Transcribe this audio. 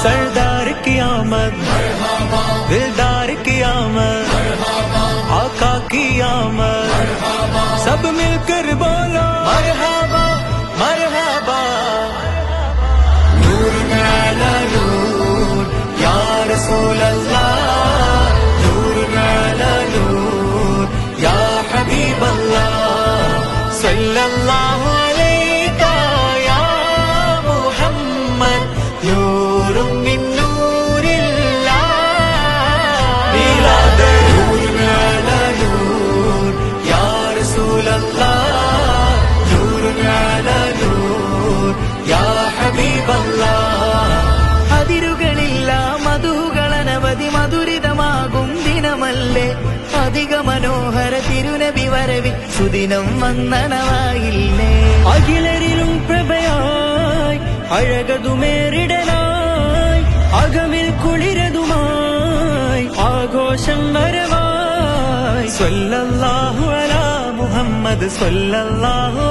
सरदार की आमद, दिलदार की आमद, आका की आमद, सब मिलकर बोलो मरहबा मरहबा। नूर अला नूर या रसूल अल्लाह, नूर अला नूर या हबीब अल्लाह, सल्लल्लाहु अलैका या मुहम्मद, नूर मिन नूरिल्लाह। मिलाद नूर अला नूर या रसूल अल्लाह, नूर अला नूर या हबीब अल्लाह। അതിരുകളില്ല മധുകളനവധി മധുരിതമാകും ദിനമല്ലേ, അധിക മനോഹര തിരുനബി വരവിൽ സുദിനം വന്ദനമായില്ലേ. അഖിലരിലും പ്രഭയായി അഴകതുമേറിടനായി അകമിൽ കുളിരതുമായി ആഘോഷം വരവായി. സ്വല്ലല്ലാഹു അലാ മുഹമ്മദ്, സ്വല്ലല്ലാഹു